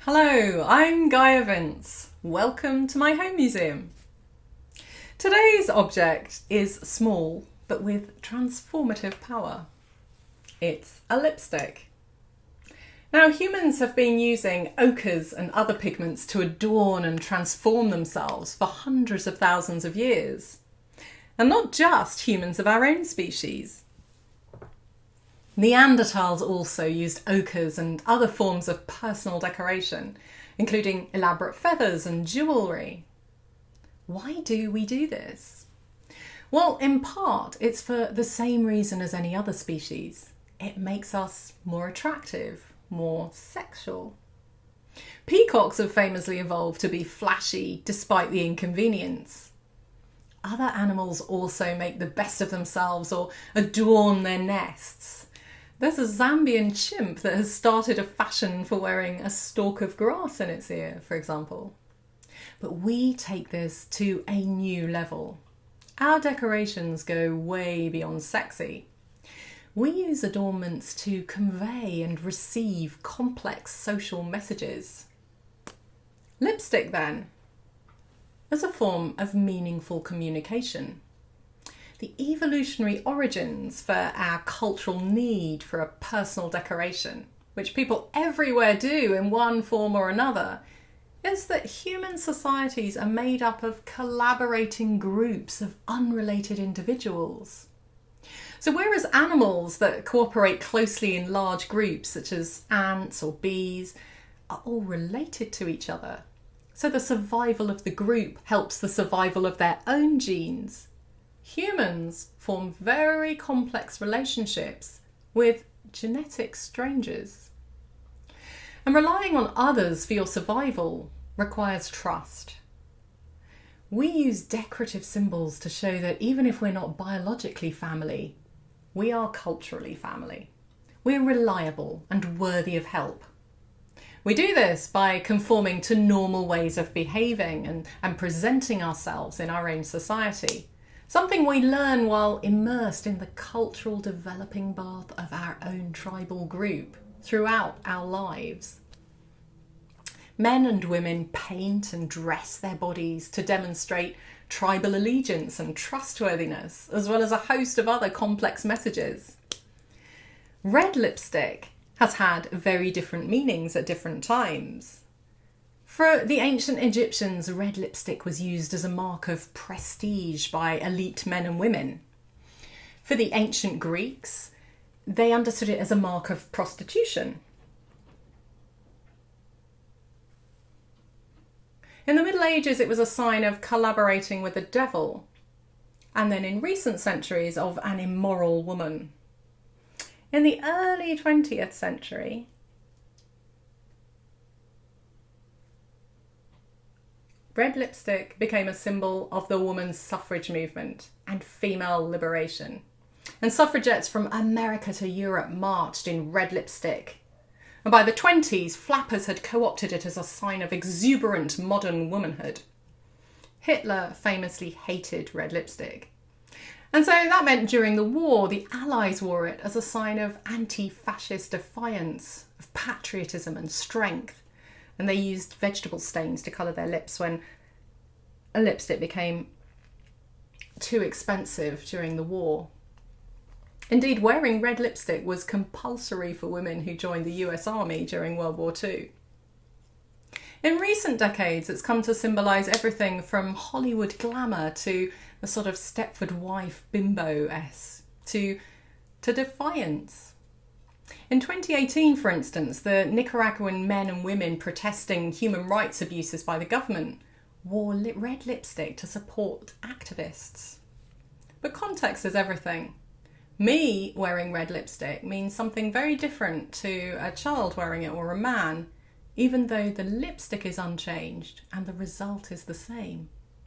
Hello, I'm Gaia Vince. Welcome to my Homuseum. Today's object is small but with transformative power. It's a lipstick. Now, humans have been using ochres and other pigments to adorn and transform themselves for hundreds of thousands of years. And not just humans of our own species. Neanderthals also used ochres and other forms of personal decoration, including elaborate feathers and jewellery. Why do we do this? Well, in part, it's for the same reason as any other species. It makes us more attractive, more sexual. Peacocks have famously evolved to be flashy despite the inconvenience. Other animals also make the best of themselves or adorn their nests. There's a Zambian chimp that has started a fashion for wearing a stalk of grass in its ear, for example. But we take this to a new level. Our decorations go way beyond sexy. We use adornments to convey and receive complex social messages. Lipstick, then, as a form of meaningful communication. The evolutionary origins for our cultural need for a personal decoration, which people everywhere do in one form or another, is that human societies are made up of collaborating groups of unrelated individuals. So whereas animals that cooperate closely in large groups, such as ants or bees, are all related to each other, so the survival of the group helps the survival of their own genes, humans form very complex relationships with genetic strangers. And relying on others for your survival requires trust. We use decorative symbols to show that even if we're not biologically family, we are culturally family. We're reliable and worthy of help. We do this by conforming to normal ways of behaving and presenting ourselves in our own society. Something we learn while immersed in the cultural developing bath of our own tribal group throughout our lives. Men and women paint and dress their bodies to demonstrate tribal allegiance and trustworthiness, as well as a host of other complex messages. Red lipstick has had very different meanings at different times. For the ancient Egyptians, red lipstick was used as a mark of prestige by elite men and women. For the ancient Greeks, they understood it as a mark of prostitution. In the Middle Ages, it was a sign of collaborating with the devil, and then in recent centuries, of an immoral woman. In the early 20th century, red lipstick became a symbol of the women's suffrage movement and female liberation. And suffragettes from America to Europe marched in red lipstick. And by the 20s, flappers had co-opted it as a sign of exuberant modern womanhood. Hitler famously hated red lipstick. And so that meant during the war, the Allies wore it as a sign of anti-fascist defiance, of patriotism and strength. And they used vegetable stains to colour their lips when a lipstick became too expensive during the war. Indeed, wearing red lipstick was compulsory for women who joined the US Army during World War II. In recent decades, it's come to symbolise everything from Hollywood glamour to the sort of Stepford wife bimbo-esque to defiance. In 2018, for instance, the Nicaraguan men and women protesting human rights abuses by the government wore red lipstick to support activists. But context is everything. Me wearing red lipstick means something very different to a child wearing it or a man, even though the lipstick is unchanged and the result is the same.